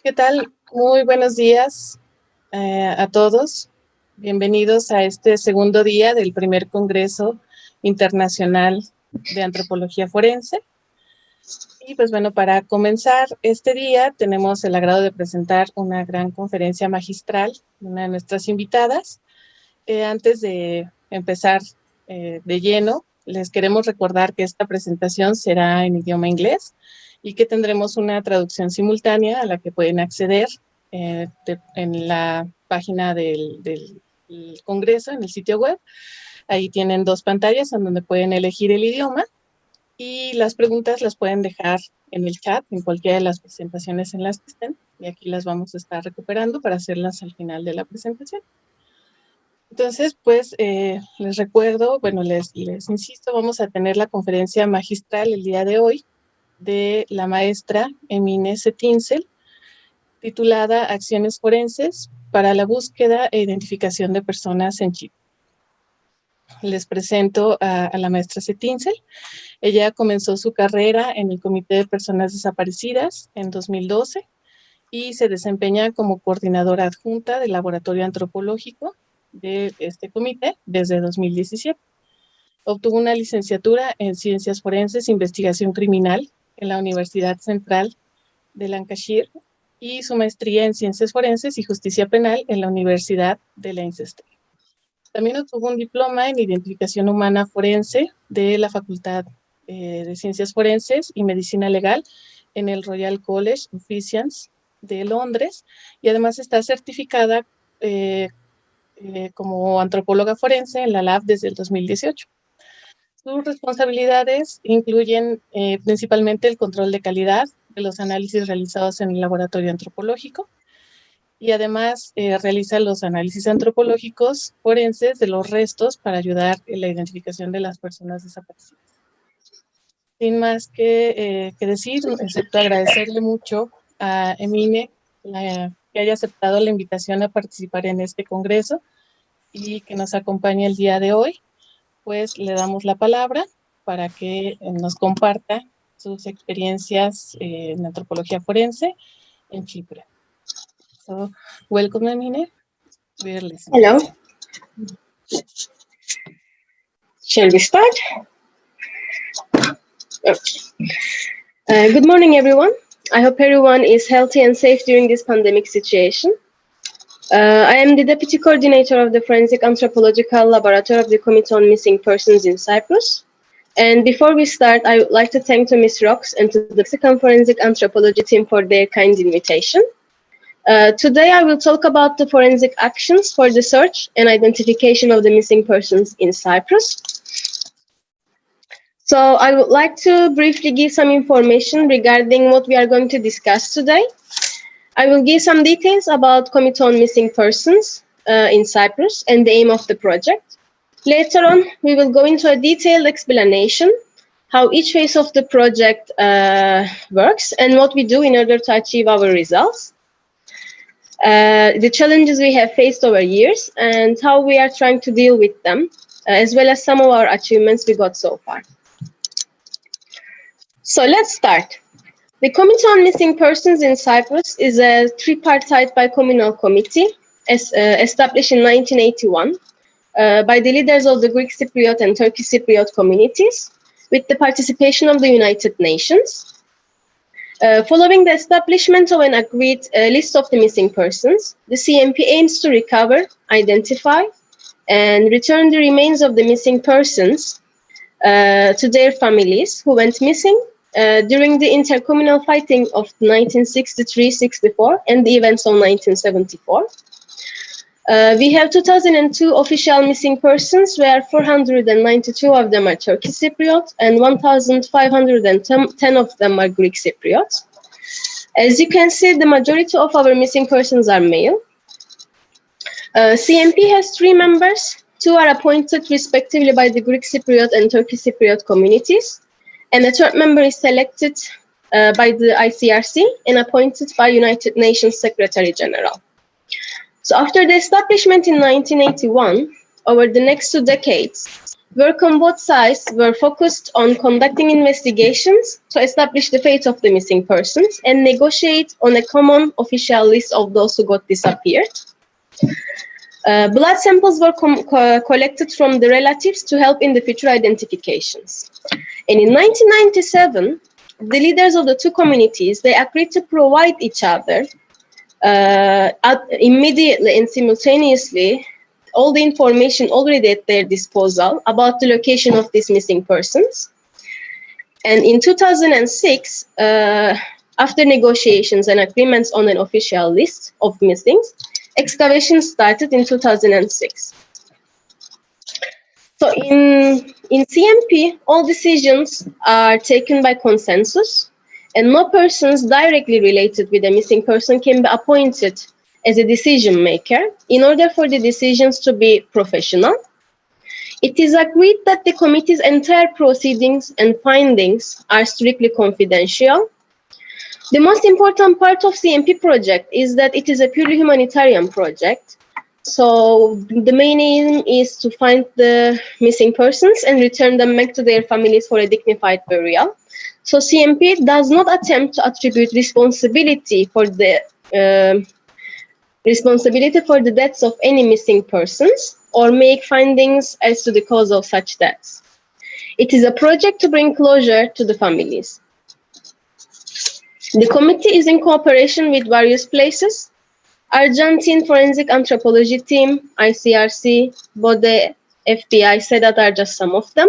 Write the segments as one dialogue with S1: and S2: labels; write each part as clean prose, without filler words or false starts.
S1: ¿Qué tal? Muy buenos días a todos. Bienvenidos a este segundo día del primer Congreso Internacional de Antropología Forense. Y pues bueno, para comenzar este día tenemos el agrado de presentar una gran conferencia magistral, una de nuestras invitadas. Antes de empezar de lleno, les queremos recordar que esta presentación será en idioma inglés y que tendremos una traducción simultánea a la que pueden acceder en la página del Congreso, en el sitio web. Ahí tienen dos pantallas en donde pueden elegir el idioma y las preguntas las pueden dejar en el chat, en cualquiera de las presentaciones en las que estén, y aquí las vamos a estar recuperando para hacerlas al final de la presentación. Entonces, pues, les recuerdo, bueno, les insisto, vamos a tener la conferencia magistral el día de hoy de la maestra Emine Cetinsel, titulada Acciones forenses para la búsqueda e identificación de personas en Chipre. Les presento a la maestra Cetinsel. Ella comenzó su carrera en el Comité de Personas Desaparecidas en 2012 y se desempeña como coordinadora adjunta del Laboratorio Antropológico de este comité desde 2017. Obtuvo una licenciatura en Ciencias Forenses e Investigación Criminal en la Universidad Central de Lancashire y su maestría en Ciencias Forenses y Justicia Penal en la Universidad de Leicester. También obtuvo un diploma en Identificación Humana Forense de la Facultad de Ciencias Forenses y Medicina Legal en el Royal College of Physicians de Londres y además está certificada como antropóloga forense en la LAF desde el 2018. Sus responsabilidades incluyen principalmente el control de calidad de los análisis realizados en el laboratorio antropológico y además realiza los análisis antropológicos forenses de los restos para ayudar en la identificación de las personas desaparecidas. Sin más que decir, excepto agradecerle mucho a Emine que haya aceptado la invitación a participar en este congreso y que nos acompañe el día de hoy, pues le damos la palabra para que nos comparta sus experiencias en antropología forense en Chipre. So, welcome, Emine. We're listening.
S2: Hello. Shall we start? Okay. Good morning, everyone. I hope everyone is healthy and safe during this pandemic situation. I am the Deputy Coordinator of the Forensic Anthropological Laboratory of the Committee on Missing Persons in Cyprus. And before we start, I would like to thank to Ms. Rox and to the Mexican Forensic Anthropology team for their kind invitation. Today, I will talk about the forensic actions for the search and identification of the missing persons in Cyprus. So I would like to briefly give some information regarding what we are going to discuss today. I will give some details about Committee on Missing Persons in Cyprus and the aim of the project. Later on, we will go into a detailed explanation how each phase of the project works and what we do in order to achieve our results. The challenges we have faced over years and how we are trying to deal with them, as well as some of our achievements we got so far. So let's start. The Committee on Missing Persons in Cyprus is a tripartite bicommunal committee established in 1981 by the leaders of the Greek Cypriot and Turkish Cypriot communities with the participation of the United Nations. Following the establishment of an agreed list of the missing persons, the CMP aims to recover, identify, and return the remains of the missing persons to their families who went missing during the intercommunal fighting of 1963-64 and the events of 1974. We have 2002 official missing persons, where 492 of them are Turkish Cypriot and 1,510 of them are Greek Cypriot. As you can see, the majority of our missing persons are male. CMP has 3 members. 2 are appointed respectively by the Greek Cypriot and Turkish Cypriot communities. And a 3rd member is selected by the ICRC and appointed by United Nations Secretary General. So after the establishment in 1981, over the next 2 decades, work on both sides were focused on conducting investigations to establish the fate of the missing persons and negotiate on a common official list of those who got disappeared. Blood samples were collected from the relatives to help in the future identifications. And in 1997, the leaders of the two communities, they agreed to provide each other immediately and simultaneously all the information already at their disposal about the location of these missing persons. And in 2006, after negotiations and agreements on an official list of missings, excavations started in 2006. So in CMP, all decisions are taken by consensus, and no persons directly related with a missing person can be appointed as a decision maker in order for the decisions to be professional. It is agreed that the committee's entire proceedings and findings are strictly confidential. The most important part of CMP project is that it is a purely humanitarian project. So the main aim is to find the missing persons and return them back to their families for a dignified burial. So CMP does not attempt to attribute responsibility for the deaths of any missing persons or make findings as to the cause of such deaths. It is a project to bring closure to the families. The committee is in cooperation with various places: Argentine Forensic Anthropology Team, ICRC, BODE, FBI, SEDAT are just some of them.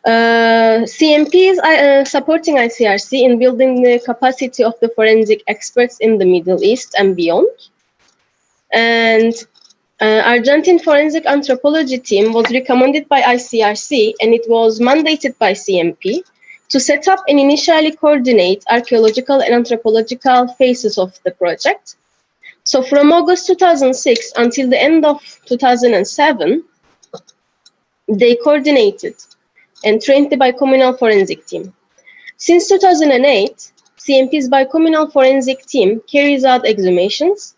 S2: CMP is supporting ICRC in building the capacity of the forensic experts in the Middle East and beyond. And Argentine Forensic Anthropology Team was recommended by ICRC, and it was mandated by CMP to set up and initially coordinate archaeological and anthropological phases of the project. So from August 2006 until the end of 2007, they coordinated and trained the bicommunal forensic team. Since 2008, CMP's bicommunal forensic team carries out exhumations,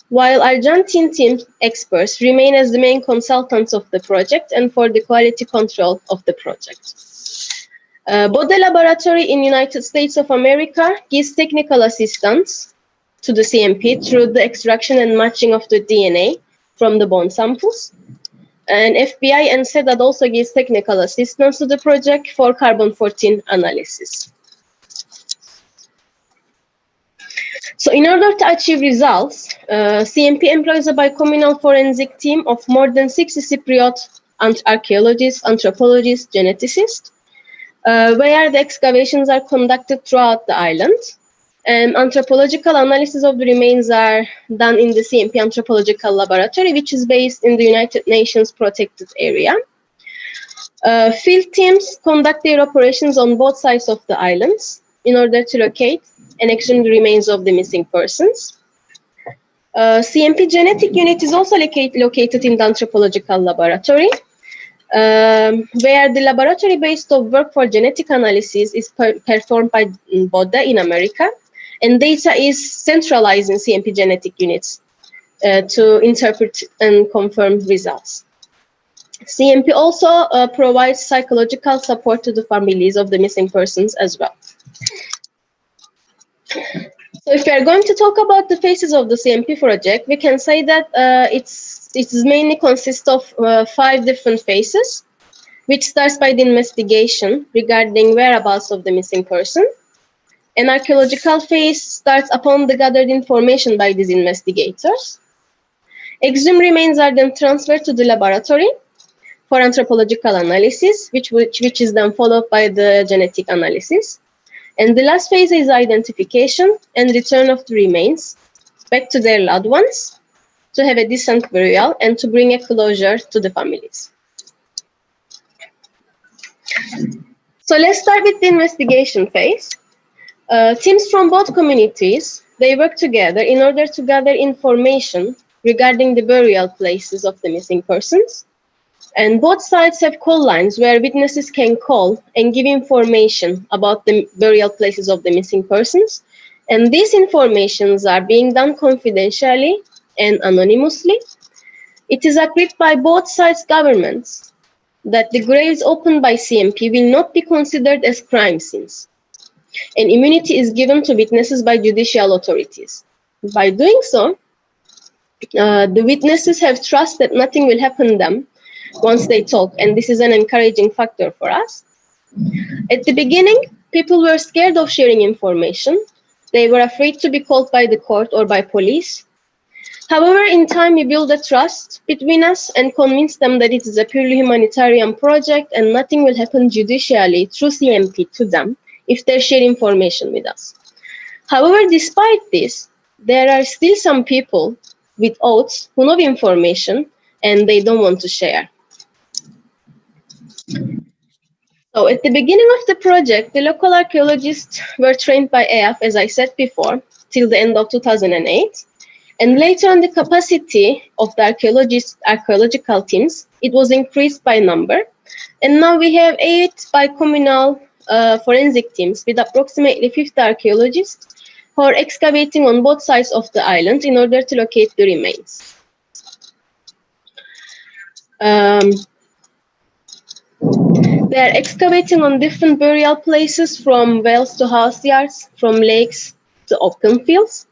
S2: while Argentine team experts remain as the main consultants of the project and for the quality control of the project. BODE laboratory in United States of America gives technical assistance to the CMP through the extraction and matching of the DNA from the bone samples. And FBI and SEDAT also gives technical assistance to the project for carbon-14 analysis. So in order to achieve results, CMP employs a bicommunal forensic team of more than 60 Cypriot archaeologists, anthropologists, geneticists, where the excavations are conducted throughout the island. And anthropological analysis of the remains are done in the CMP Anthropological Laboratory, which is based in the United Nations protected area. Field teams conduct their operations on both sides of the islands in order to locate and exhume the remains of the missing persons. CMP genetic unit is also located in the Anthropological Laboratory, where the laboratory-based work for genetic analysis is performed by BODE in America, and data is centralized in CMP genetic units to interpret and confirm results. CMP also provides psychological support to the families of the missing persons as well. So if we are going to talk about the phases of the CMP project, we can say that it mainly consists of 5 different phases, which starts by the investigation regarding whereabouts of the missing person. An archaeological phase starts upon the gathered information by these investigators. Exhumed remains are then transferred to the laboratory for anthropological analysis, which is then followed by the genetic analysis. And the last phase is identification and return of the remains back to their loved ones to have a decent burial and to bring a closure to the families. So let's start with the investigation phase. Teams from both communities, they work together in order to gather information regarding the burial places of the missing persons. And both sides have call lines where witnesses can call and give information about the burial places of the missing persons. And these informations are being done confidentially and anonymously. It is agreed by both sides' governments that the graves opened by CMP will not be considered as crime scenes, and immunity is given to witnesses by judicial authorities. By doing so, the witnesses have trust that nothing will happen to them once they talk, and this is an encouraging factor for us. At the beginning, people were scared of sharing information. They were afraid to be called by the court or by police. However, in time, we built a trust between us and convinced them that it is a purely humanitarian project and nothing will happen judicially through CMP to them if they share information with us. However, despite this, there are still some people with oaths who know information and they don't want to share. So at the beginning of the project, the local archaeologists were trained by CIAF, as I said before, till the end of 2008. And later on, the capacity of the archaeological teams, it was increased by number. And now we have 8 bi-communal forensic teams with approximately 50 archaeologists who are excavating on both sides of the island in order to locate the remains. They are excavating on different burial places, from wells to house yards, from lakes to open fields.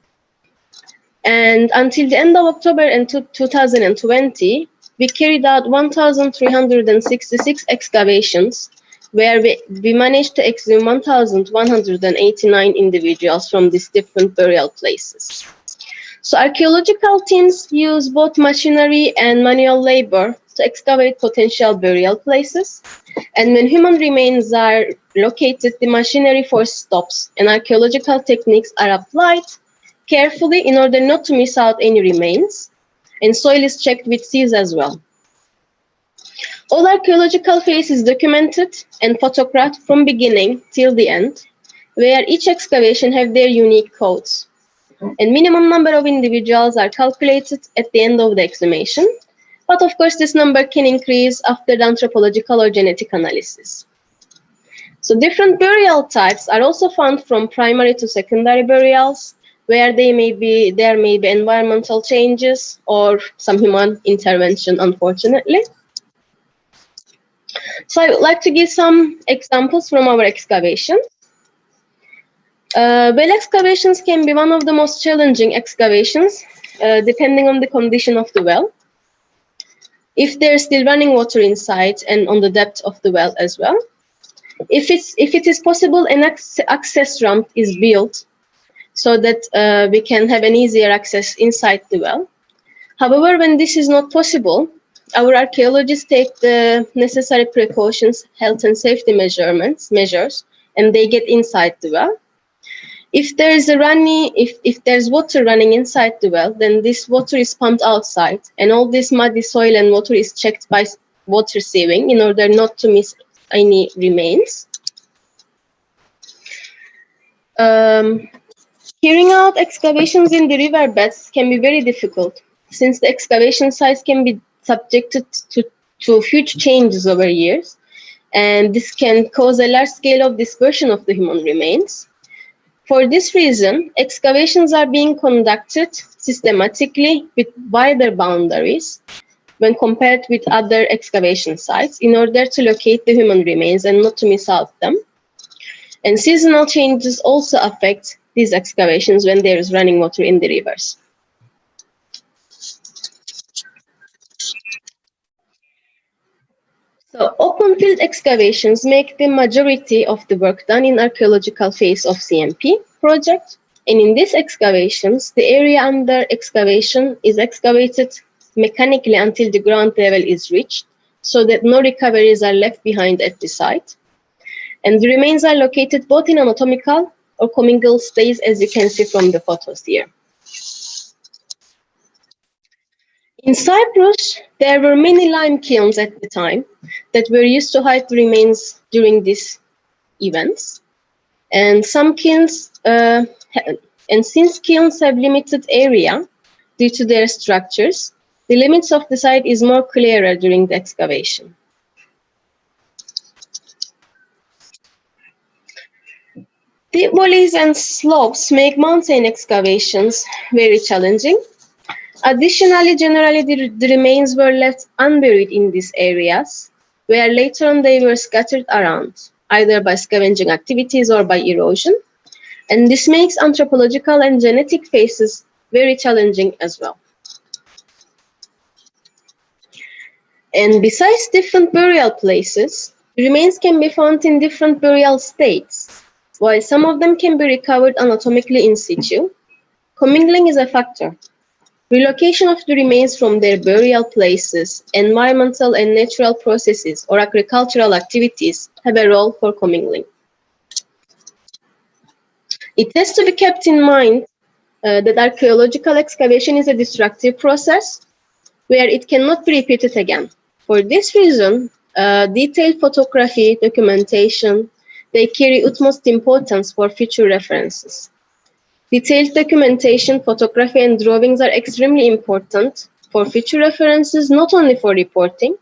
S2: And until the end of October in 2020, we carried out 1,366 excavations, where we managed to exhume 1,189 individuals from these different burial places. So archaeological teams use both machinery and manual labor to excavate potential burial places. And when human remains are located, the machinery force stops and archaeological techniques are applied carefully in order not to miss out any remains. And soil is checked with sieves as well. All archaeological phase is documented and photographed from beginning till the end, where each excavation have their unique codes. And minimum number of individuals are calculated at the end of the exhumation. But of course, this number can increase after the anthropological or genetic analysis. So different burial types are also found from primary to secondary burials, where there may be environmental changes or some human intervention, unfortunately. So I would like to give some examples from our excavations. Well excavations can be one of the most challenging excavations, depending on the condition of the well. If there's still running water inside and on the depth of the well as well. If it is possible, an access ramp is built so that we can have an easier access inside the well. However, when this is not possible, our archaeologists take the necessary precautions, health and safety measures, and they get inside the well. If there's water running inside the well, then this water is pumped outside, and all this muddy soil and water is checked by water sieving in order not to miss any remains. Carrying out excavations in the riverbeds can be very difficult, since the excavation sites can be subjected to huge changes over years, and this can cause a large scale of dispersion of the human remains. For this reason, excavations are being conducted systematically with wider boundaries when compared with other excavation sites in order to locate the human remains and not to miss out them. And seasonal changes also affect these excavations when there is running water in the rivers. So open field excavations make the majority of the work done in archaeological phase of CMP project. And in these excavations, the area under excavation is excavated mechanically until the ground level is reached, so that no recoveries are left behind at the site. And the remains are located both in anatomical or commingled states, as you can see from the photos here. In Cyprus, there were many lime kilns at the time that were used to hide the remains during these events. And some kilns, since kilns have limited area due to their structures, the limits of the site is more clearer during the excavation. Deep valleys and slopes make mountain excavations very challenging. Additionally, generally the remains were left unburied in these areas, where later on they were scattered around, either by scavenging activities or by erosion. And this makes anthropological and genetic phases very challenging as well. And besides different burial places, remains can be found in different burial states. While some of them can be recovered anatomically in situ, commingling is a factor. Relocation of the remains from their burial places, environmental and natural processes, or agricultural activities have a role for commingling. It has to be kept in mind that archaeological excavation is a destructive process where it cannot be repeated again. For this reason, detailed photography, documentation, they carry utmost importance for future references. Detailed documentation, photography, and drawings are extremely important for future references, not only for reporting,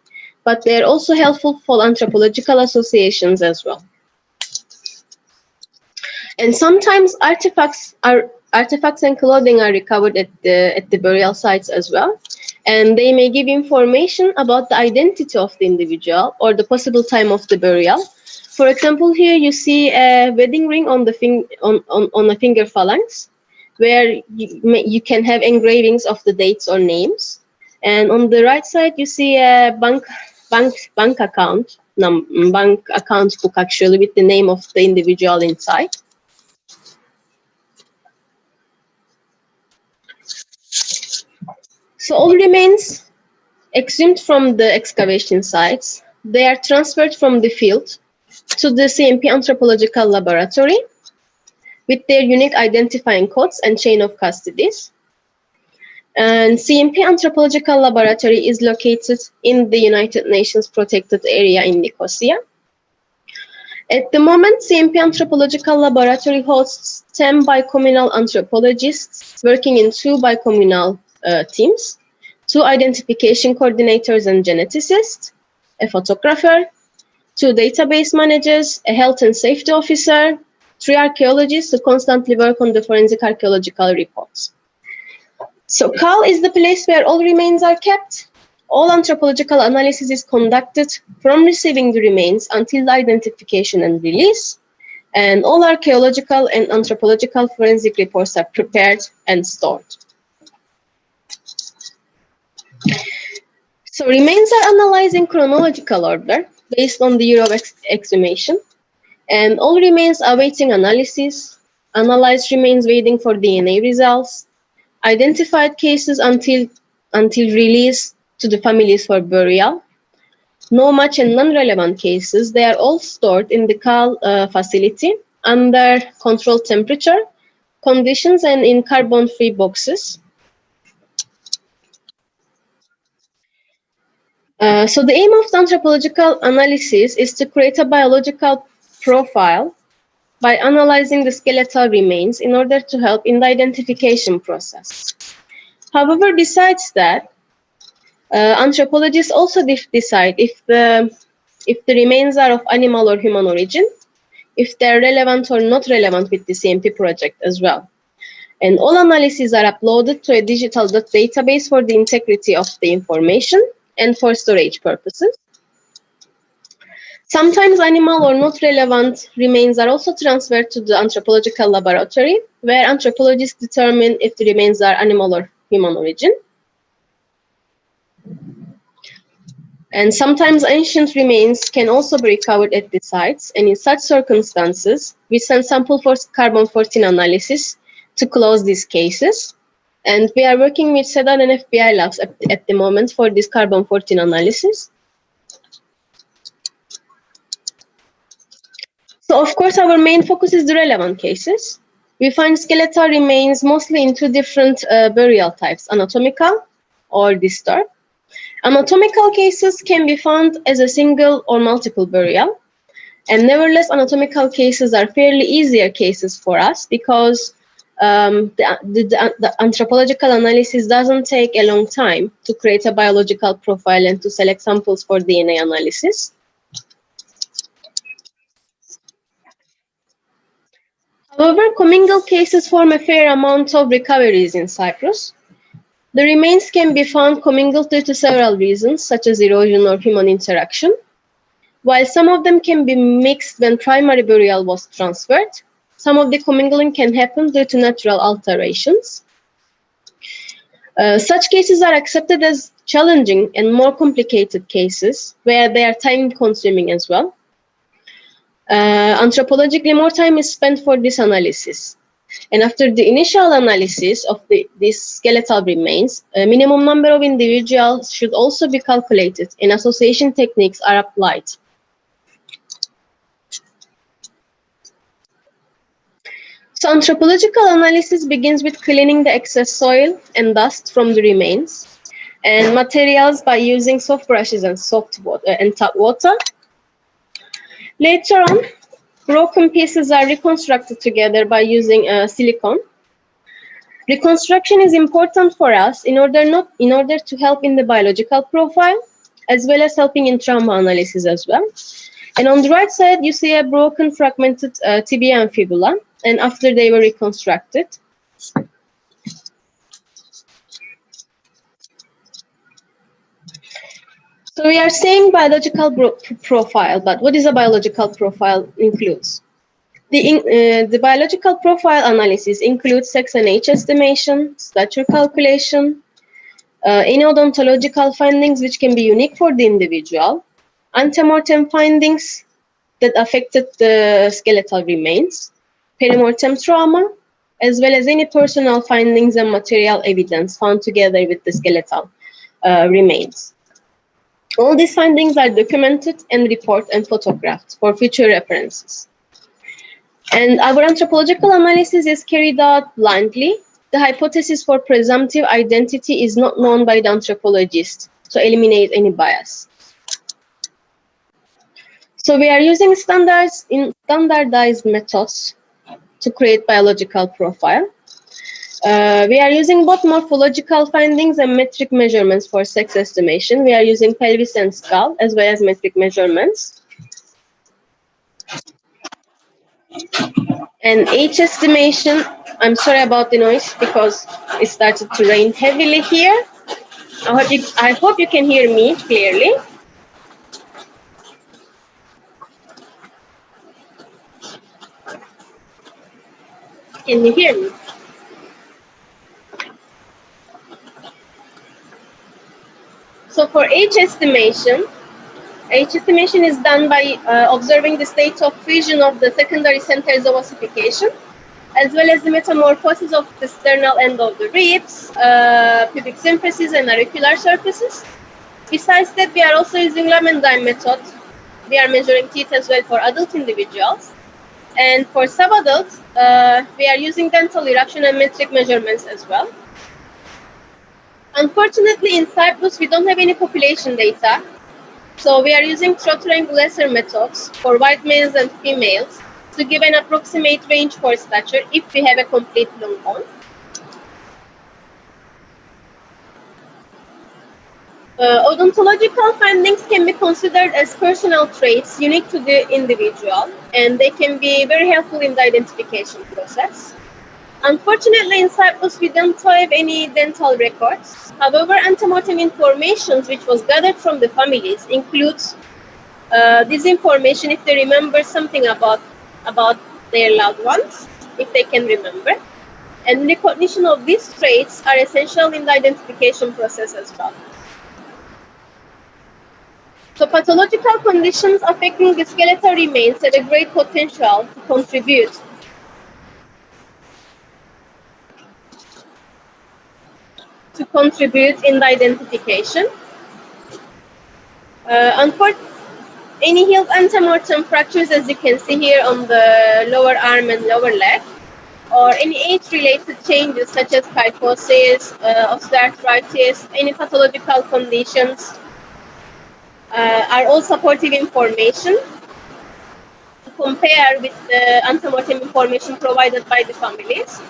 S2: but they are also helpful for anthropological associations as well. And sometimes artifacts and clothing are recovered at the burial sites as well. And they may give information about the identity of the individual or the possible time of the burial. For example, here you see a wedding ring on a finger phalanx, where you can have engravings of the dates or names. And on the right side, you see a bank account book, actually, with the name of the individual inside. So all remains exhumed from the excavation sites, they are transferred from the field to the CMP Anthropological Laboratory with their unique identifying codes and chain of custodies. And CMP Anthropological Laboratory is located in the United Nations protected area in Nicosia. At the moment, CMP Anthropological Laboratory hosts 10 bicommunal anthropologists working in 2 bicommunal teams, 2 identification coordinators and geneticists, a photographer, 2 database managers, a health and safety officer, 3 archaeologists who constantly work on the forensic archaeological reports. So CAL is the place where all remains are kept. All anthropological analysis is conducted from receiving the remains until the identification and release. And all archaeological and anthropological forensic reports are prepared and stored. So remains are analyzed in chronological order based on the year of exhumation. And all remains awaiting analysis, analyzed remains waiting for DNA results, identified cases until release to the families for burial. No match and non-relevant cases, they are all stored in the CAL facility under controlled temperature conditions and in carbon-free boxes. So the aim of the anthropological analysis is to create a biological profile by analyzing the skeletal remains in order to help in the identification process. However, besides that, anthropologists also decide if the remains are of animal or human origin, if they're relevant or not relevant with the CMP project as well. And all analyses are uploaded to a digital database for the integrity of the information and for storage purposes. Sometimes animal or not relevant remains are also transferred to the anthropological laboratory, where anthropologists determine if the remains are animal or human origin. And sometimes ancient remains can also be recovered at the sites, and in such circumstances, we send sample for carbon-14 analysis to close these cases. And we are working with SEDAR and FBI labs at the moment for this carbon-14 analysis. So, of course, our main focus is the relevant cases. We find skeletal remains mostly in 2 different burial types, anatomical or disturbed. Anatomical cases can be found as a single or multiple burial. And nevertheless, anatomical cases are fairly easier cases for us because the anthropological analysis doesn't take a long time to create a biological profile and to select samples for DNA analysis. However, commingled cases form a fair amount of recoveries in Cyprus. The remains can be found commingled due to several reasons, such as erosion or human interaction, while some of them can be mixed when primary burial was transferred. Some of the commingling can happen due to natural alterations. Such cases are accepted as challenging and more complicated cases, where they are time-consuming as well. Anthropologically, more time is spent for this analysis. And after the initial analysis of these skeletal remains, a minimum number of individuals should also be calculated, and association techniques are applied. So anthropological analysis begins with cleaning the excess soil and dust from the remains and materials by using soft brushes and tap water. Later on, broken pieces are reconstructed together by using silicone. Reconstruction is important for us in order to help in the biological profile, as well as helping in trauma analysis as well. And on the right side, you see a broken, fragmented tibia and fibula, and after they were reconstructed. So we are saying biological profile, but what is a biological profile includes? The biological profile analysis includes sex and age estimation, stature calculation, any odontological findings which can be unique for the individual, antemortem findings that affected the skeletal remains, perimortem trauma, as well as any personal findings and material evidence found together with the skeletal remains. All these findings are documented and reported and photographed for future references. And our anthropological analysis is carried out blindly. The hypothesis for presumptive identity is not known by the anthropologist to eliminate any bias. So we are using standardized methods to create biological profile. We are using both morphological findings and metric measurements for sex estimation. We are using pelvis and skull as well as metric measurements. And age estimation, I'm sorry about the noise because it started to rain heavily here. I hope you can hear me clearly. Can you hear me? So for age estimation is done by observing the state of fusion of the secondary centers of ossification, as well as the metamorphosis of the sternal end of the ribs, pubic symphysis, and auricular surfaces. Besides that, we are also using Lamendine method. We are measuring teeth as well for adult individuals. And for sub-adults, we are using dental erection and metric measurements as well. Unfortunately, in Cyprus, we don't have any population data. So we are using triangulator methods for white males and females to give an approximate range for stature if we have a complete long bone. Odontological findings can be considered as personal traits unique to the individual, and they can be very helpful in the identification process. Unfortunately, in Cyprus, we don't have any dental records. However, antemortem information which was gathered from the families includes this information if they remember something about their loved ones, if they can remember. And recognition of these traits are essential in the identification process as well. So pathological conditions affecting the skeletal remains have a great potential to contribute in the identification. Any healed antemortem fractures, as you can see here on the lower arm and lower leg, or any age-related changes such as kyphosis, osteoarthritis, any pathological conditions are all supportive information to compare with the antemortem information provided by the families.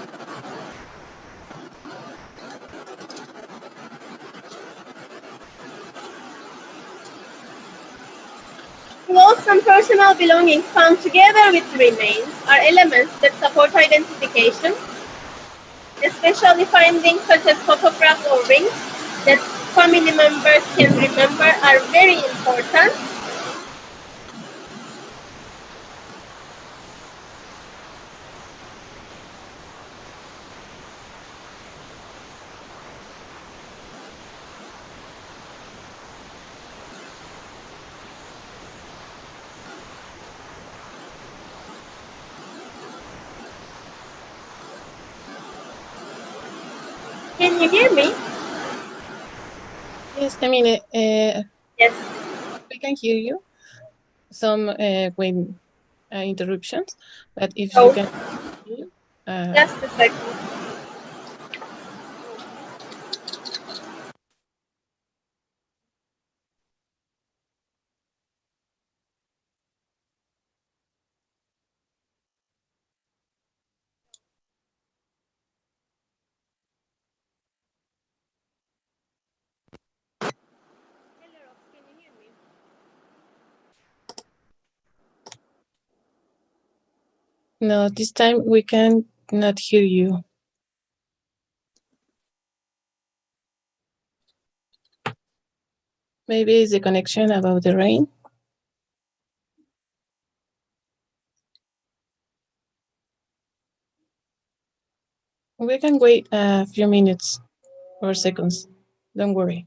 S2: Clothes and personal belongings found together with the remains are elements that support identification, especially findings such as photographs or rings that family members can remember are very important. Can you hear me?
S1: Yes, Emine,
S2: Yes.
S1: we can hear you. Some when interruptions, but if
S2: Oh.
S1: you can hear,
S2: Just a second. Can you hear me?
S1: no, this time we can not hear you. Maybe it's the connection about the rain. We can wait a few minutes or seconds. Don't worry.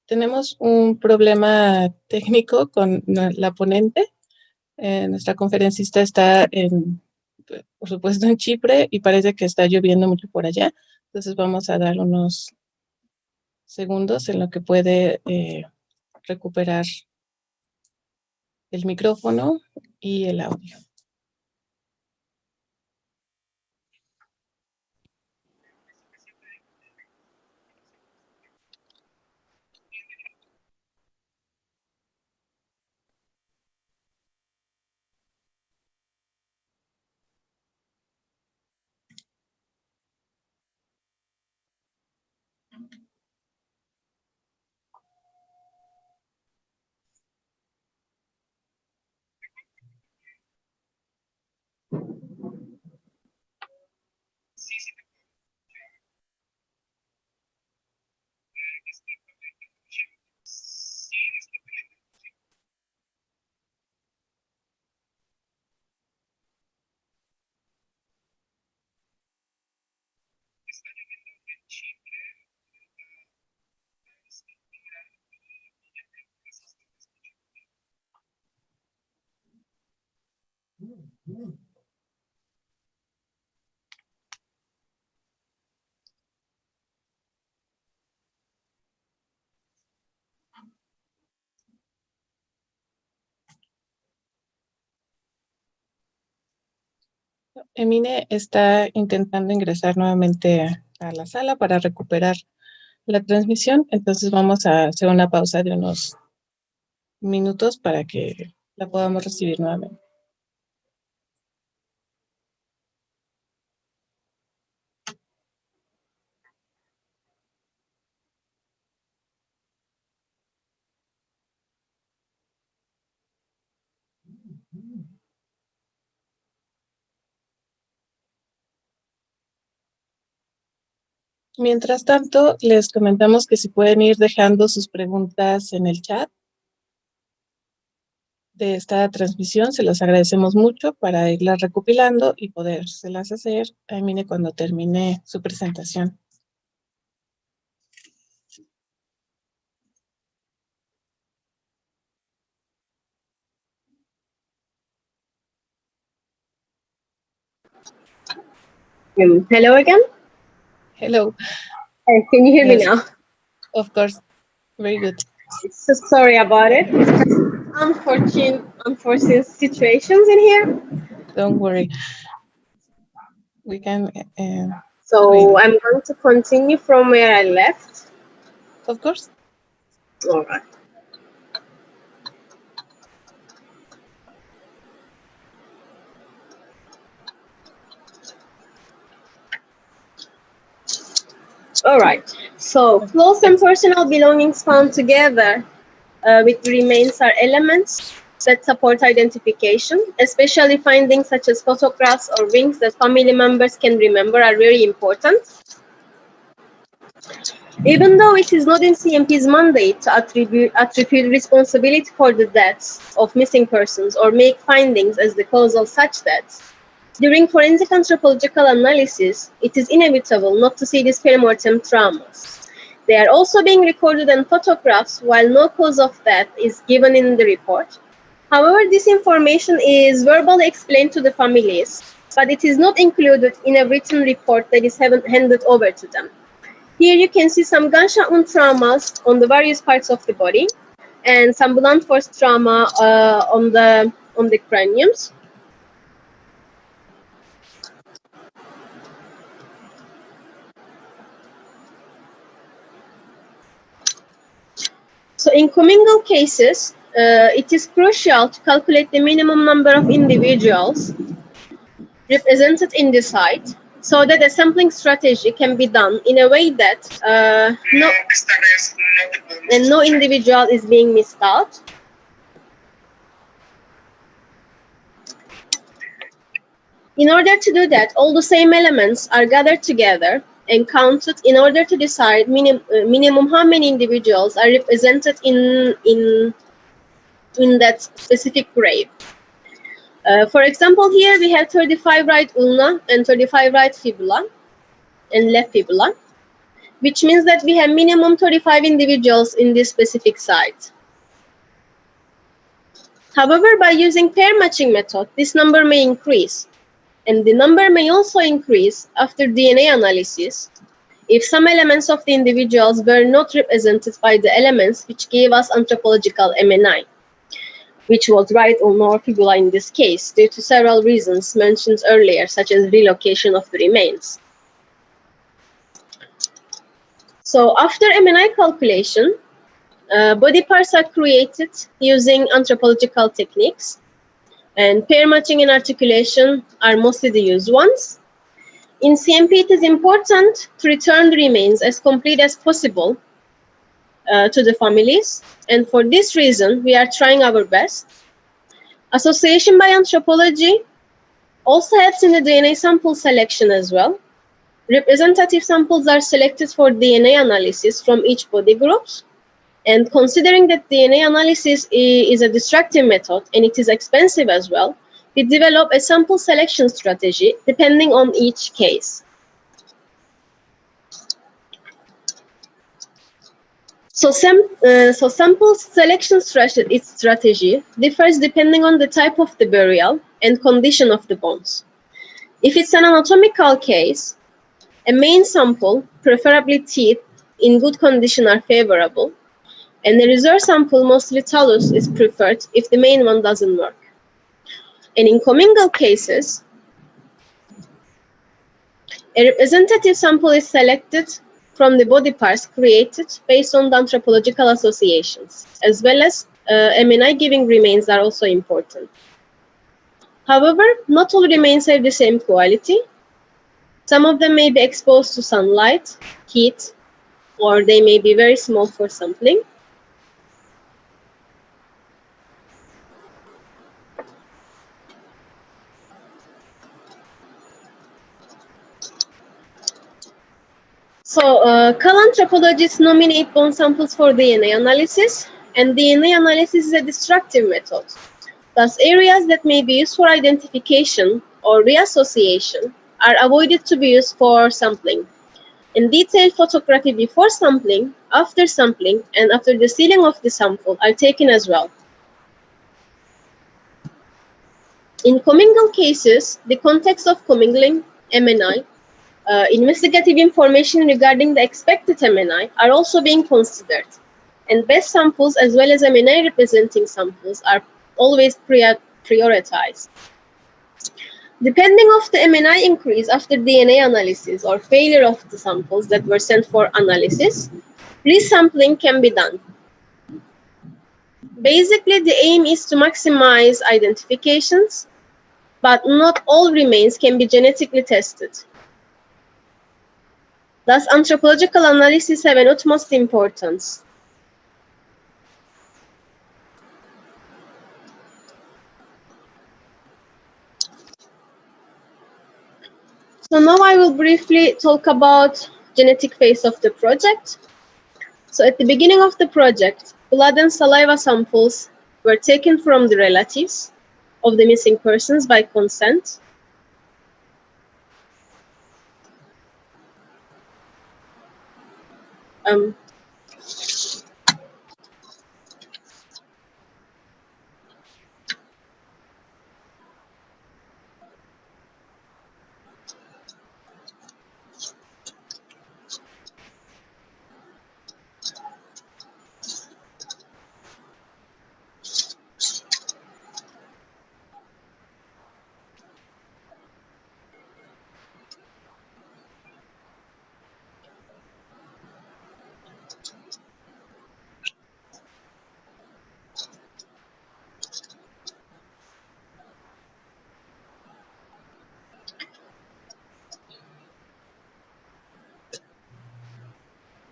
S1: Tenemos un problema técnico con la ponente. Nuestra conferencista está por supuesto, en Chipre y parece que está lloviendo mucho por allá. Entonces vamos a dar unos segundos en lo que puede recuperar el micrófono y el audio. Emine está intentando ingresar nuevamente a la sala para recuperar la transmisión, entonces vamos a hacer una pausa de unos minutos para que la podamos recibir nuevamente. Mientras tanto, les comentamos que si pueden ir dejando sus preguntas en el chat de esta transmisión, se los agradecemos mucho para irlas recopilando y podérselas hacer a Emine cuando termine su presentación.
S2: Hello again.
S1: Hello.
S2: Can you hear me
S1: Yes,
S2: now?
S1: of course. Very good.
S2: So sorry about it. Unforeseen situations in here.
S1: Don't worry. We can.
S2: So
S1: wait.
S2: I'm going to continue from where I left.
S1: Of course.
S2: All right. All right. So clothes and personal belongings found together with the remains are elements that support identification, especially findings such as photographs or rings that family members can remember are very important. Even though it is not in CMP's mandate to attribute responsibility for the deaths of missing persons or make findings as the cause of such deaths, during forensic anthropological analysis, it is inevitable not to see these perimortem traumas. They are also being recorded in photographs while no cause of death is given in the report. However, this information is verbally explained to the families, but it is not included in a written report that is handed over to them. Here you can see some gunshot wound traumas on the various parts of the body and some blunt force trauma on the craniums. So in commingled cases, it is crucial to calculate the minimum number of individuals represented in the site so that a sampling strategy can be done in a way that no individual is being missed out. In order to do that, all the same elements are gathered together and counted in order to decide minimum how many individuals are represented in that specific grave. For example, here we have 35 right ulna and 35 right fibula and left fibula, which means that we have minimum 35 individuals in this specific site. However, by using pair matching method, this number may increase, and the number may also increase after DNA analysis if some elements of the individuals were not represented by the elements which gave us anthropological MNI, which was right ulna or fibula in this case, due to several reasons mentioned earlier, such as relocation of the remains. So after MNI calculation, body parts are created using anthropological techniques, and pair matching and articulation are mostly the used ones. In CMP, it is important to return the remains as complete as possible to the families, and for this reason, we are trying our best. Association by anthropology also helps in the DNA sample selection as well. Representative samples are selected for DNA analysis from each body groups, and considering that DNA analysis is a destructive method and it is expensive as well, we develop a sample selection strategy depending on each case. So sample selection strategy differs depending on the type of the burial and condition of the bones. If it's an anatomical case, a main sample, preferably teeth, in good condition are favorable, and a reserve sample, mostly thallus, is preferred if the main one doesn't work. And in commingled cases, a representative sample is selected from the body parts created based on the anthropological associations, as well as MNI giving remains are also important. However, not all remains have the same quality. Some of them may be exposed to sunlight, heat, or they may be very small for sampling. So, Cal anthropologists nominate bone samples for DNA analysis, and DNA analysis is a destructive method. Thus, areas that may be used for identification or reassociation are avoided to be used for sampling. And detailed photography before sampling, after sampling, and after the sealing of the sample are taken as well. In commingled cases, the context of commingling, MNI, investigative information regarding the expected MNI are also being considered, and best samples as well as MNI representing samples are always prioritized. Depending on the MNI increase after DNA analysis or failure of the samples that were sent for analysis, resampling can be done. Basically, the aim is to maximize identifications, but not all remains can be genetically tested. Thus, anthropological analysis have an utmost importance. So now I will briefly talk about genetic phase of the project. So at the beginning of the project, blood and saliva samples were taken from the relatives of the missing persons by consent.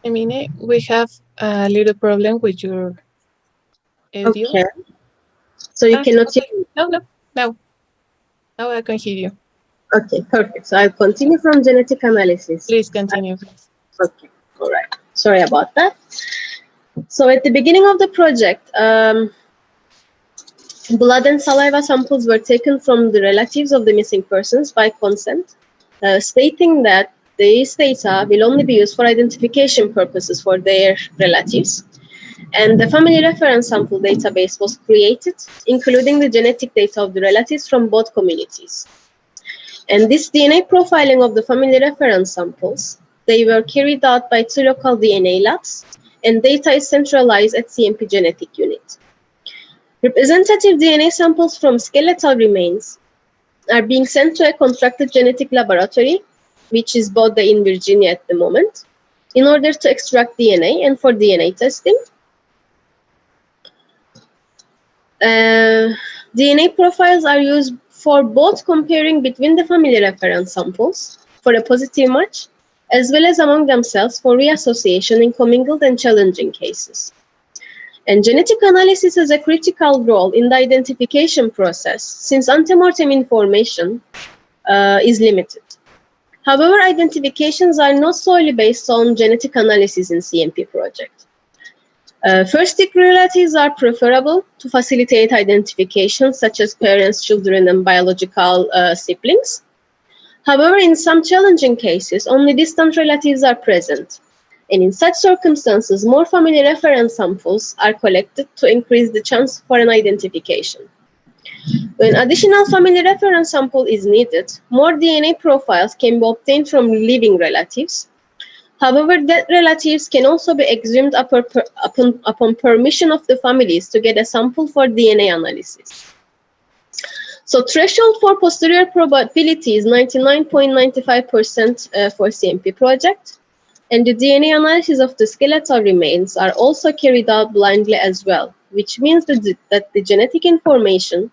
S1: Emine, we have a little problem with your audio.
S2: Okay. So you cannot hear me?
S1: No. Now I can hear you.
S2: Okay, perfect. So I'll continue from genetic analysis.
S1: Please continue.
S2: Okay, all right. Sorry about that. So at the beginning of the project, blood and saliva samples were taken from the relatives of the missing persons by consent, stating that these data will only be used for identification purposes for their relatives. And the family reference sample database was created, including the genetic data of the relatives from both communities. And this DNA profiling of the family reference samples, they were carried out by 2 local DNA labs, and data is centralized at CMP genetic unit. Representative DNA samples from skeletal remains are being sent to a contracted genetic laboratory, which is Bode in Virginia at the moment, in order to extract DNA and for DNA testing. DNA profiles are used for both comparing between the family reference samples for a positive match, as well as among themselves for reassociation in commingled and challenging cases. And genetic analysis has a critical role in the identification process, since antemortem information is limited. However, identifications are not solely based on genetic analysis in CMP project. First-degree relatives are preferable to facilitate identification, such as parents, children, and biological siblings. However, in some challenging cases, only distant relatives are present. And in such circumstances, more family reference samples are collected to increase the chance for an identification. When additional family reference sample is needed, more DNA profiles can be obtained from living relatives. However, dead relatives can also be exhumed upon permission of the families to get a sample for DNA analysis. So threshold for posterior probability is 99.95% for CMP project. And the DNA analysis of the skeletal remains are also carried out blindly as well, which means that the genetic information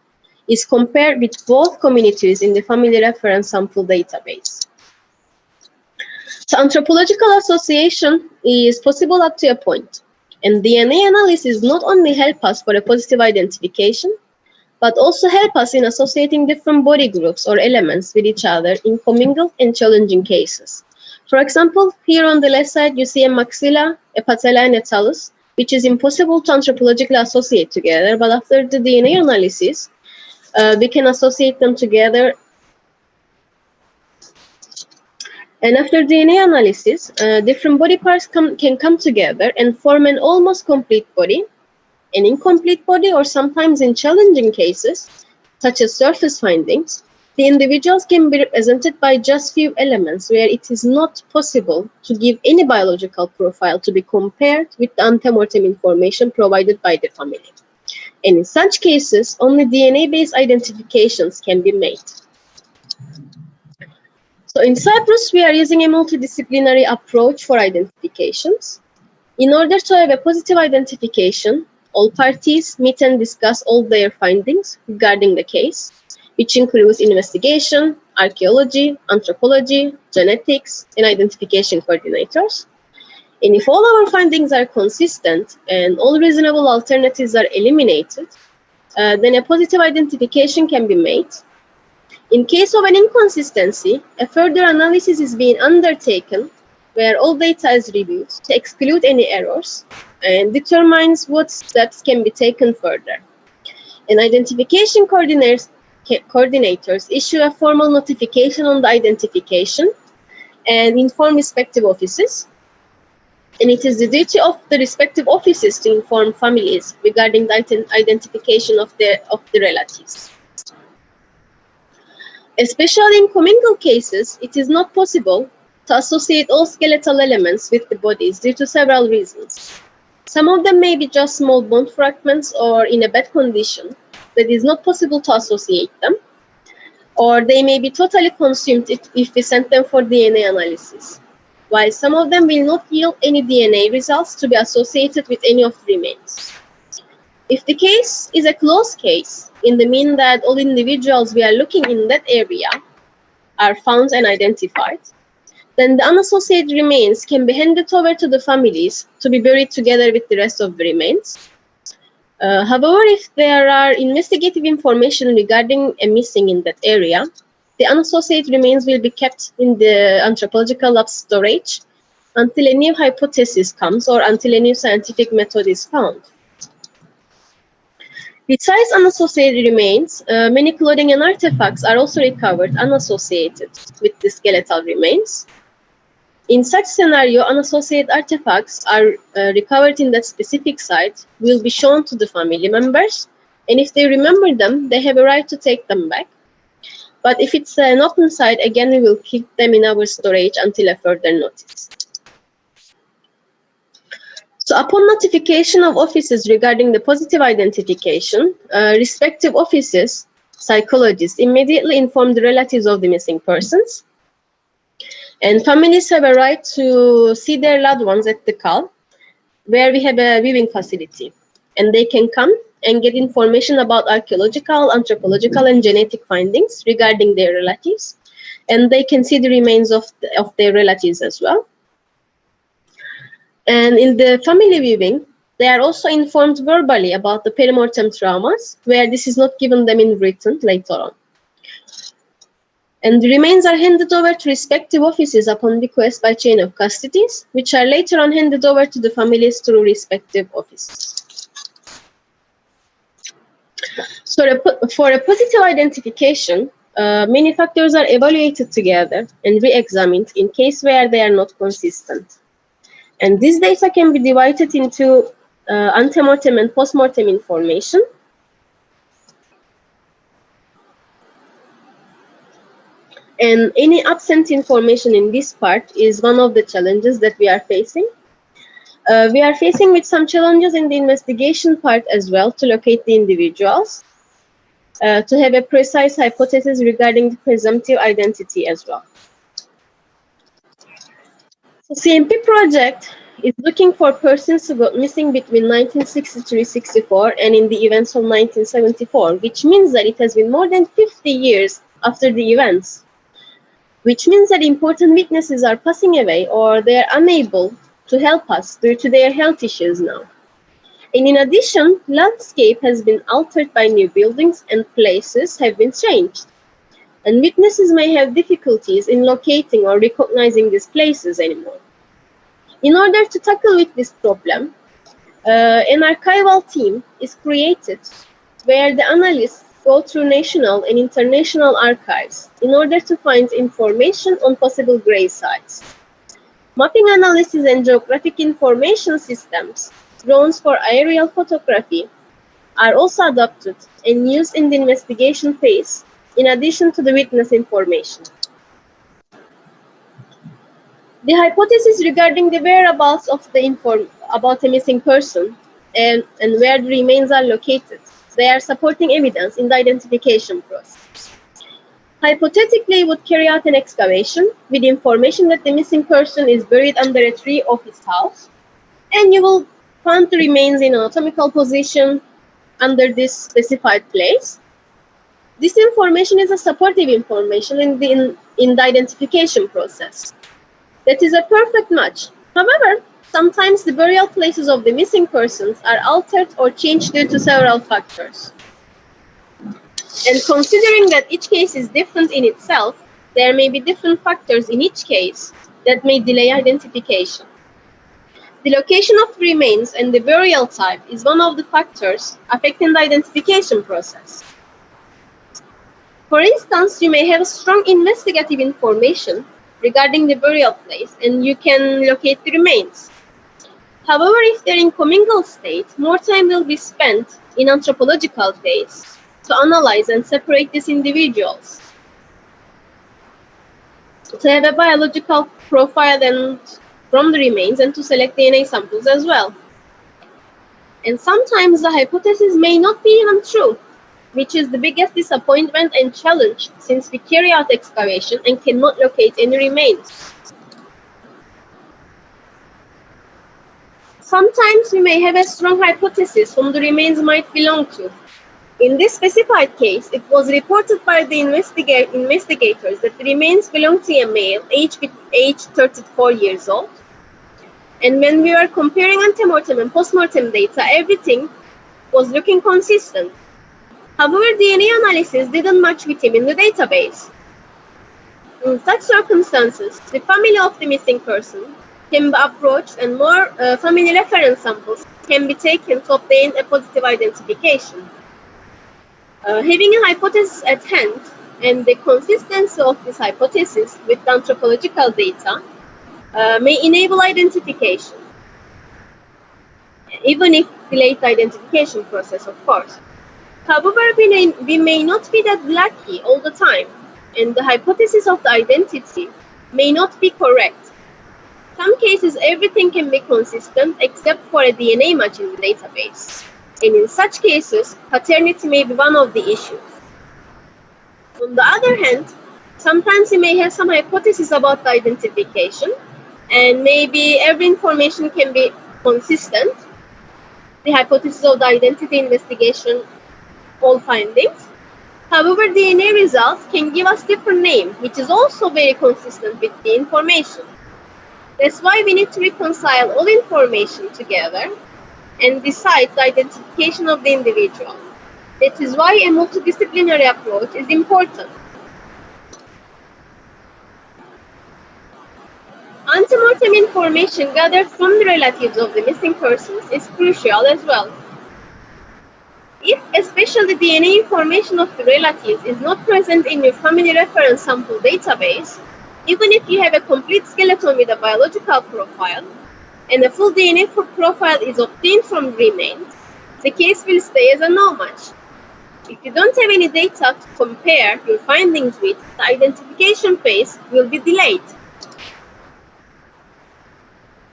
S2: is compared with both communities in the family reference sample database. So anthropological association is possible up to a point. And DNA analysis not only help us for a positive identification, but also help us in associating different body groups or elements with each other in commingled and challenging cases. For example, here on the left side, you see a maxilla, a patella, and a talus, which is impossible to anthropologically associate together, but after the DNA analysis, we can associate them together. And after DNA analysis, different body parts can come together and form an almost complete body, an incomplete body, or sometimes in challenging cases, such as surface findings, the individuals can be represented by just few elements where it is not possible to give any biological profile to be compared with the antemortem information provided by the family. And in such cases, only DNA-based identifications can be made. So in Cyprus, we are using a multidisciplinary approach for identifications. In order to have a positive identification, all parties meet and discuss all their findings regarding the case, which includes investigation, archaeology, anthropology, genetics, and identification coordinators. And if all our findings are consistent and all reasonable alternatives are eliminated, then a positive identification can be made. In case of an inconsistency, a further analysis is being undertaken where all data is reviewed to exclude any errors and determines what steps can be taken further. And identification coordinators issue a formal notification on the identification and inform respective offices. And it is the duty of the respective offices to inform families regarding the identification of the relatives. Especially in commingled cases, it is not possible to associate all skeletal elements with the bodies due to several reasons. Some of them may be just small bone fragments or in a bad condition that is not possible to associate them, or they may be totally consumed if we send them for DNA analysis, while some of them will not yield any DNA results to be associated with any of the remains. If the case is a closed case, in the mean that all individuals we are looking in that area are found and identified, then the unassociated remains can be handed over to the families to be buried together with the rest of the remains. However, if there are investigative information regarding a missing in that area, the unassociated remains will be kept in the anthropological lab storage until a new hypothesis comes or until a new scientific method is found. Besides unassociated remains, many clothing and artifacts are also recovered unassociated with the skeletal remains. In such scenario, unassociated artifacts are recovered in that specific site, will be shown to the family members, and if they remember them, they have a right to take them back. But if it's an open site, again, we will keep them in our storage until a further notice. So upon notification of offices regarding the positive identification, respective offices, psychologists, immediately inform the relatives of the missing persons. And families have a right to see their loved ones at the CAL, where we have a viewing facility. And they can come and get information about archaeological, anthropological, and genetic findings regarding their relatives. And they can see the remains of their relatives as well. And in the family viewing, they are also informed verbally about the perimortem traumas, where this is not given them in written later on. And the remains are handed over to respective offices upon request by chain of custodies, which are later on handed over to the families through respective offices. So for a positive identification, many factors are evaluated together and re-examined in case where they are not consistent. And this data can be divided into antemortem and postmortem information. And any absent information in this part is one of the challenges that we are facing. We are facing with some challenges in the investigation part as well to locate the individuals, to have a precise hypothesis regarding the presumptive identity as well. So CMP project is looking for persons who got missing between 1963-64 and in the events of 1974, which means that it has been more than 50 years after the events, which means that important witnesses are passing away or they are unable to help us due to their health issues now. And in addition, landscape has been altered by new buildings and places have been changed. And witnesses may have difficulties in locating or recognizing these places anymore. In order to tackle with this problem, an archival team is created where the analysts go through national and international archives in order to find information on possible grave sites. Mapping analysis and geographic information systems, drones for aerial photography, are also adopted and used in the investigation phase in addition to the witness information. The hypothesis regarding the whereabouts of about a missing person and where the remains are located, they are supporting evidence in the identification process. Hypothetically, would carry out an excavation with information that the missing person is buried under a tree of his house, and you will find the remains in anatomical position under this specified place. This information is a supportive information in the identification process. That is a perfect match. However, sometimes the burial places of the missing persons are altered or changed due to several factors. And considering that each case is different in itself, there may be different factors in each case that may delay identification. The location of remains and the burial type is one of the factors affecting the identification process. For instance, you may have strong investigative information regarding the burial place and you can locate the remains. However, if they're in commingled state, more time will be spent in anthropological phase to analyze and separate these individuals, to have a biological profile and from the remains and to select DNA samples as well. And sometimes the hypothesis may not be even true, which is the biggest disappointment and challenge since we carry out excavation and cannot locate any remains. Sometimes we may have a strong hypothesis whom the remains might belong to. In this specified case, it was reported by the investigators that the remains belong to a male aged 34 years old. And when we were comparing antemortem and postmortem data, everything was looking consistent. However, DNA analysis didn't match with him in the database. In such circumstances, the family of the missing person can be approached and more family reference samples can be taken to obtain a positive identification. Having a hypothesis at hand and the consistency of this hypothesis with the anthropological data may enable identification, even if delayed the identification process, of course. However, we may not be that lucky all the time, and the hypothesis of the identity may not be correct. Some cases, everything can be consistent except for a DNA match in the database. And in such cases, paternity may be one of the issues. On the other hand, sometimes you may have some hypothesis about the identification, and maybe every information can be consistent. The hypothesis of the identity investigation, all findings. However, DNA results can give us different name, which is also very consistent with the information. That's why we need to reconcile all information together and decide the identification of the individual. That is why a multidisciplinary approach is important. Antemortem information gathered from the relatives of the missing persons is crucial as well. If especially DNA information of the relatives is not present in your family reference sample database, even if you have a complete skeleton with a biological profile, and a full DNA profile is obtained from remains, the case will stay as a no match. If you don't have any data to compare your findings with, the identification phase will be delayed.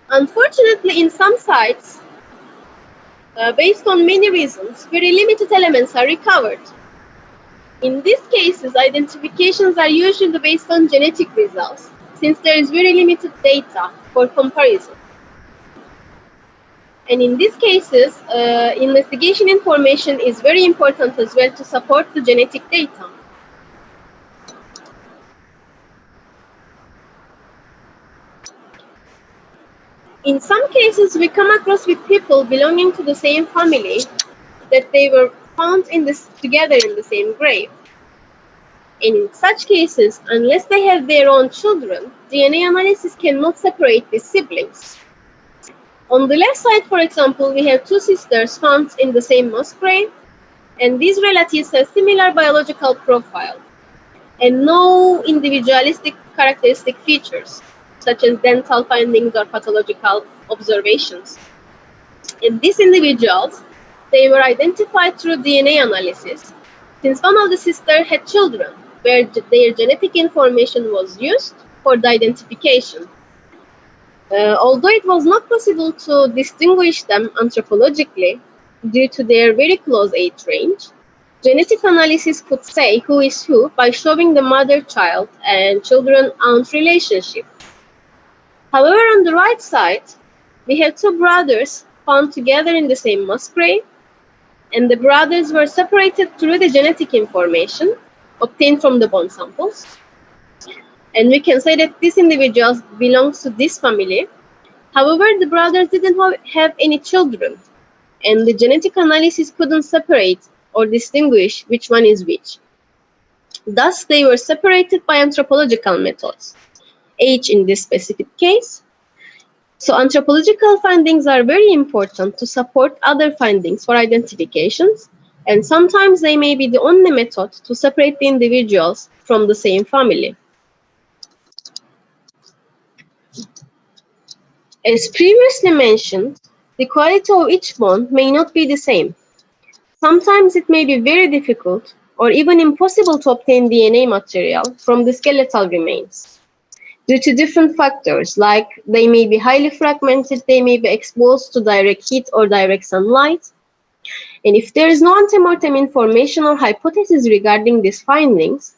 S2: Unfortunately, in some sites, based on many reasons, very limited elements are recovered. In these cases, identifications are usually based on genetic results, since there is very limited data for comparison. And in these cases, investigation information is very important as well to support the genetic data. In some cases, we come across with people belonging to the same family that they were found together in the same grave. And in such cases, unless they have their own children, DNA analysis cannot separate the siblings. On the left side, for example, we have two sisters found in the same mass grave, and these relatives have similar biological profile and no individualistic characteristic features, such as dental findings or pathological observations. In these individuals, they were identified through DNA analysis, since one of the sisters had children, where their genetic information was used for the identification. Although it was not possible to distinguish them anthropologically due to their very close age range, genetic analysis could say who is who by showing the mother-child and children-aunt relationship. However, on the right side, we have two brothers found together in the same mass grave, and the brothers were separated through the genetic information obtained from the bone samples. And we can say that this individual belongs to this family. However, the brothers didn't have any children, and the genetic analysis couldn't separate or distinguish which one is which. Thus, they were separated by anthropological methods, age in this specific case. So anthropological findings are very important to support other findings for identifications, and sometimes they may be the only method to separate the individuals from the same family. As previously mentioned, the quality of each bone may not be the same. Sometimes it may be very difficult or even impossible to obtain DNA material from the skeletal remains due to different factors, like they may be highly fragmented, they may be exposed to direct heat or direct sunlight. And if there is no antemortem information or hypothesis regarding these findings,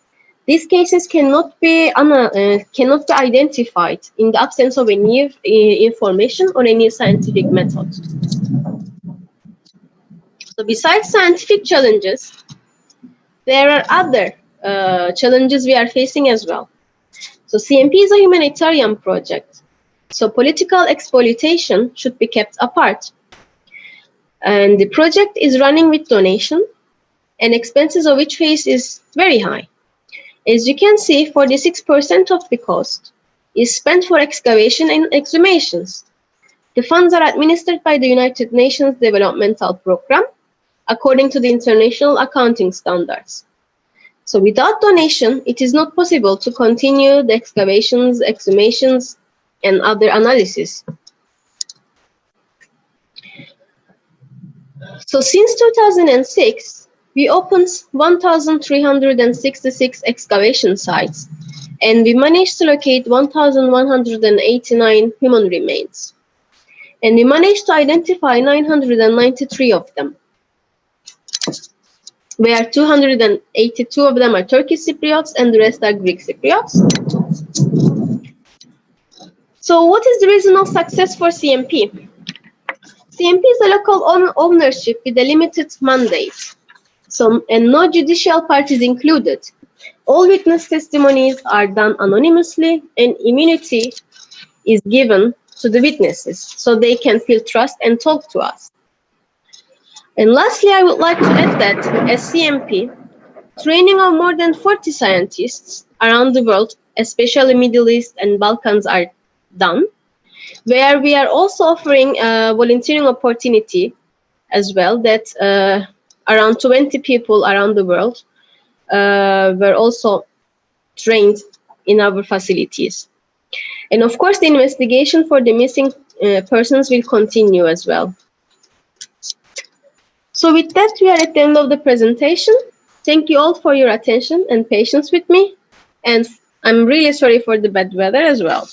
S2: these cases cannot be identified in the absence of any information or any scientific method. So besides scientific challenges, there are other challenges we are facing as well. So CMP is a humanitarian project. So political exploitation should be kept apart. And the project is running with donation, and expenses of each phase is very high. As you can see, 46% of the cost is spent for excavation and exhumations. The funds are administered by the United Nations Developmental Programme according to the international accounting standards. So without donation, it is not possible to continue the excavations, exhumations, and other analysis. So since 2006, we opened 1,366 excavation sites, and we managed to locate 1,189 human remains. And we managed to identify 993 of them, where 282 of them are Turkish Cypriots and the rest are Greek Cypriots. So what is the reason of success for CMP? CMP is a local ownership with a limited mandate, and no judicial parties included. All witness testimonies are done anonymously, and immunity is given to the witnesses so they can feel trust and talk to us. And lastly, I would like to add that as CMP, training of more than 40 scientists around the world, especially Middle East and Balkans, are done, where we are also offering a volunteering opportunity as well, that around 20 people around the world were also trained in our facilities. And of course, the investigation for the missing persons will continue as well. So with that, we are at the end of the presentation. Thank you all for your attention and patience with me. And I'm really sorry for the bad weather as well.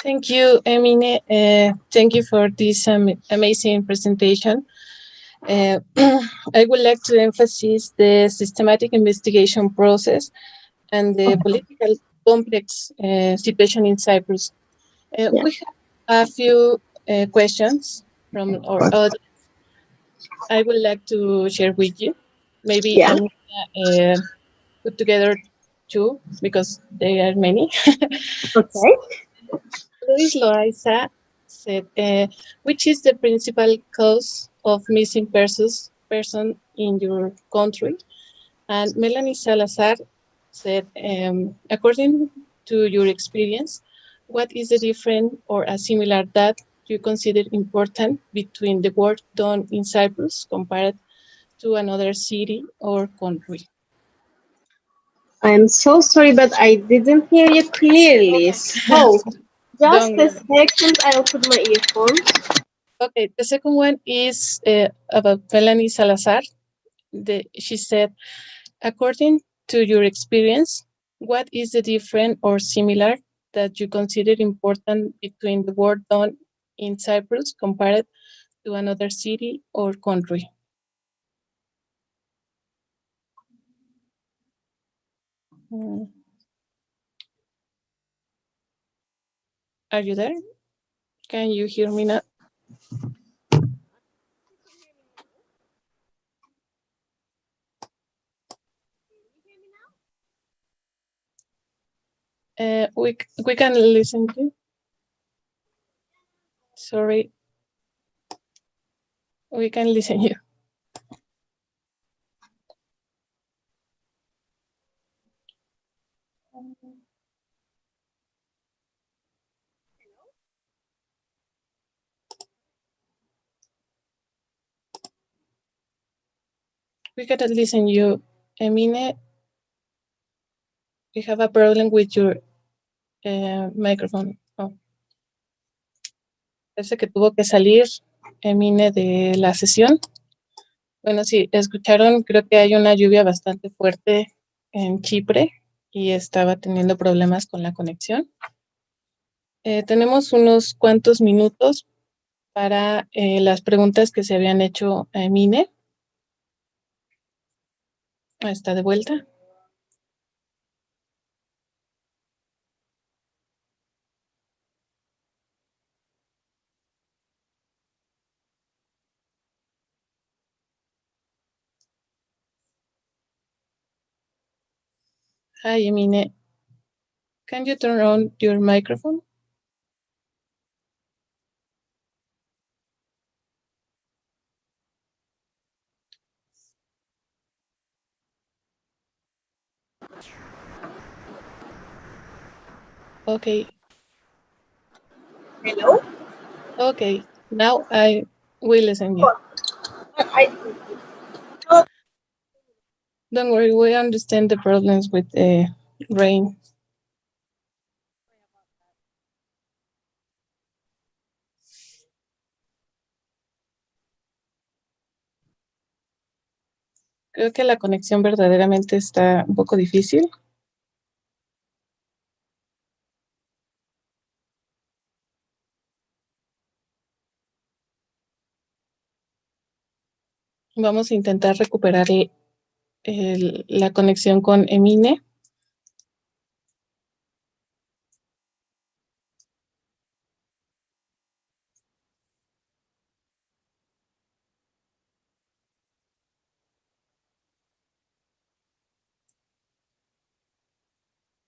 S1: Thank you, Emine. Thank you for this amazing presentation. I would like to emphasize the systematic investigation process and the political complex situation in Cyprus. We have a few questions from our audience. I would like to share with you. Maybe I'm gonna put together two because there are many.
S2: Okay.
S1: Luis Loaiza said, which is the principal cause of missing person in your country? And Melanie Salazar said, according to your experience, what is the different or a similar that you consider important between the work done in Cyprus compared to another city or country?
S2: I'm so sorry, but I didn't hear you clearly. So, just a second, I'll put my earphones.
S1: Okay, the second one is about Melanie Salazar. She said, according to your experience, what is the different or similar that you consider important between the work done in Cyprus compared to another city or country? Are you there? Can you hear me now? We can listen to you. Sorry. We can listen you. We cannot listen you, Emine. We have a problem with your microphone. Oh. Parece que tuvo que salir Emine de la sesión. Bueno, sí, escucharon, creo que hay una lluvia bastante fuerte en Chipre y estaba teniendo problemas con la conexión. Tenemos unos cuantos minutos para las preguntas que se habían hecho a Emine. Está de vuelta. Hi, Emine. Can you turn on your microphone? Okay.
S2: Hello?
S1: Okay. Now I will listen you. Don't worry, we understand the problems with rain. Creo que la conexión verdaderamente está un poco difícil. Vamos a intentar recuperar la conexión con Emine.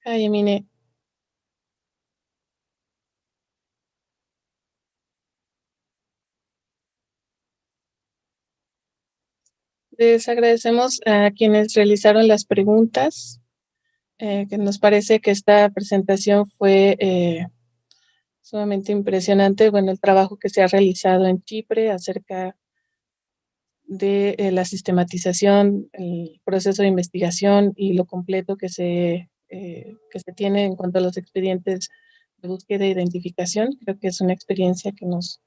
S1: Hi, Emine. Les agradecemos a quienes realizaron las preguntas, que nos parece que esta presentación fue sumamente impresionante. Bueno, el trabajo que se ha realizado en Chipre acerca de la sistematización, el proceso de investigación y lo completo que se tiene en cuanto a los expedientes de búsqueda e identificación. Creo que es una experiencia que nos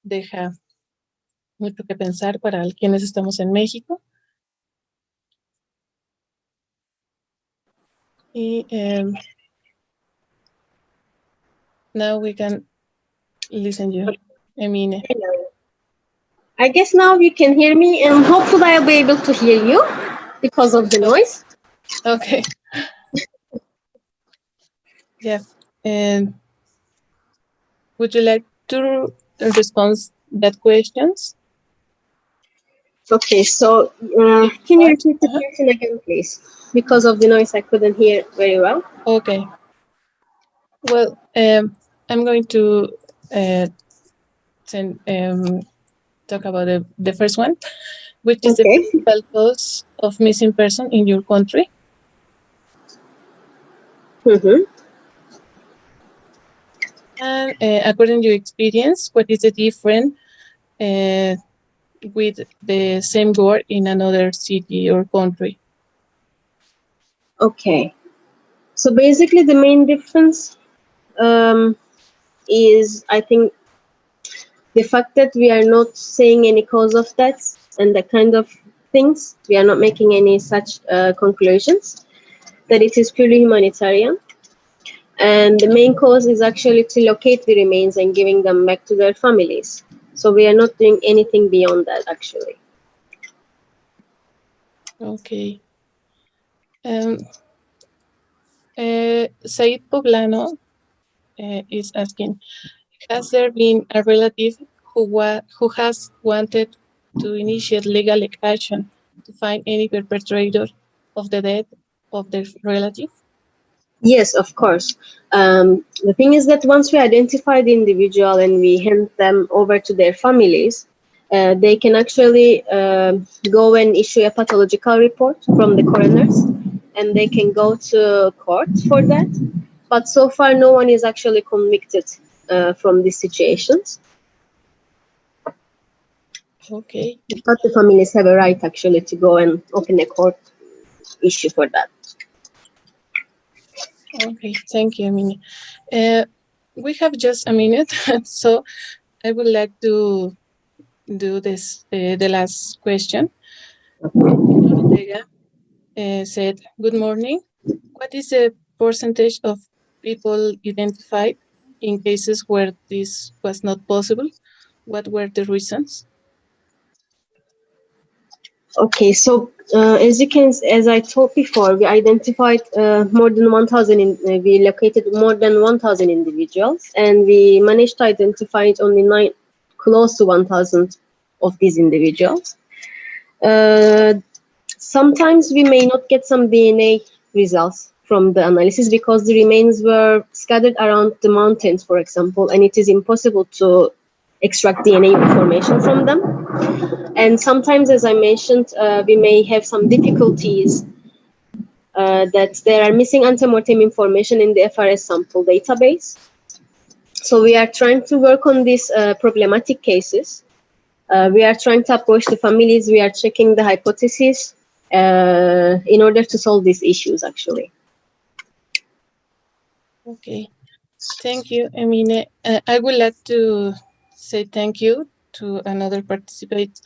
S1: deja mucho que pensar para quienes estamos en México. Y now we can listen you, Emine.
S2: Hello. I guess now you can hear me, and hopefully I'll be able to hear you because of the noise.
S1: Okay. Yeah. And would you like to respond that questions?
S2: Okay, so can you repeat the question again, please? Because of the noise, I couldn't hear very well.
S1: Okay. Well, I'm going to talk about the first one, which is the principal cause of missing person in your country.
S2: Mm-hmm.
S1: And according to your experience, what is the difference with the same word in another city or country?
S2: Okay. So basically, the main difference is, I think, the fact that we are not saying any cause of death and that kind of things. We are not making any such conclusions, that it is purely humanitarian. And the main cause is actually to locate the remains and giving them back to their families. So we are not doing anything beyond that, actually.
S1: Okay. Said Poblano is asking, has there been a relative who has wanted to initiate legal action to find any perpetrator of the death of their relative?
S2: Yes, of course. The thing is that once we identify the individual and we hand them over to their families, they can actually go and issue a pathological report from the coroners, and they can go to court for that. But so far, no one is actually convicted from these situations.
S1: Okay.
S2: But the families have a right actually to go and open a court issue for that.
S1: Okay, thank you, Emine. We have just a minute, so I would like to do this, the last question. Ortega said, good morning. What is the percentage of people identified in cases where this was not possible? What were the reasons?
S2: Okay, so as I told before, we identified more than 1,000. We located more than 1,000 individuals, and we managed to identify only close to 1,000 of these individuals. Sometimes we may not get some DNA results from the analysis because the remains were scattered around the mountains, for example, and it is impossible to extract DNA information from them. And sometimes, as I mentioned, we may have some difficulties that there are missing antemortem information in the FRS sample database. So we are trying to work on these problematic cases. We are trying to approach the families. We are checking the hypotheses in order to solve these issues, actually.
S1: Okay, thank you, Emine. I would like to say thank you to another participant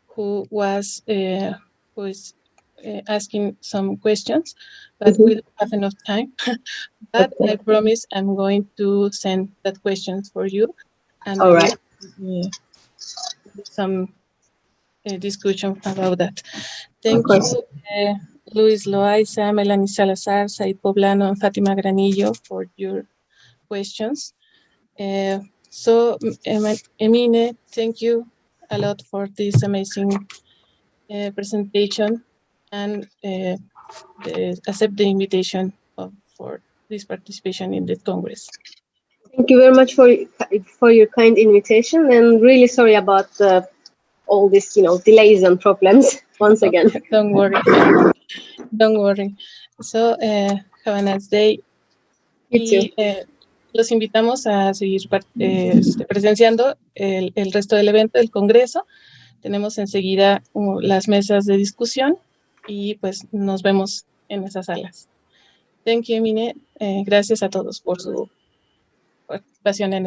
S1: who is asking some questions, but we don't have enough time. But
S2: Okay.
S1: I promise I'm going to send that questions for you, and
S2: All right.
S1: some discussion about that. Thank you, Luis Loaiza, Melanie Salazar, Said Poblano, and Fatima Granillo for your questions. So, Emine, thank you a lot for this amazing presentation, and accept the invitation for this participation in the Congress.
S2: Thank you very much for your kind invitation, and really sorry about all this, delays and problems once again.
S1: Don't worry. Don't worry. So, have a nice day. Y los invitamos a seguir presenciando el resto del evento del Congreso. Tenemos enseguida las mesas de discusión y pues nos vemos en esas salas. Thank you, Emine. Gracias a todos por su participación en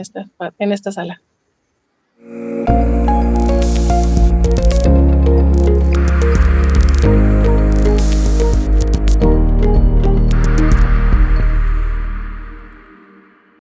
S1: esta sala.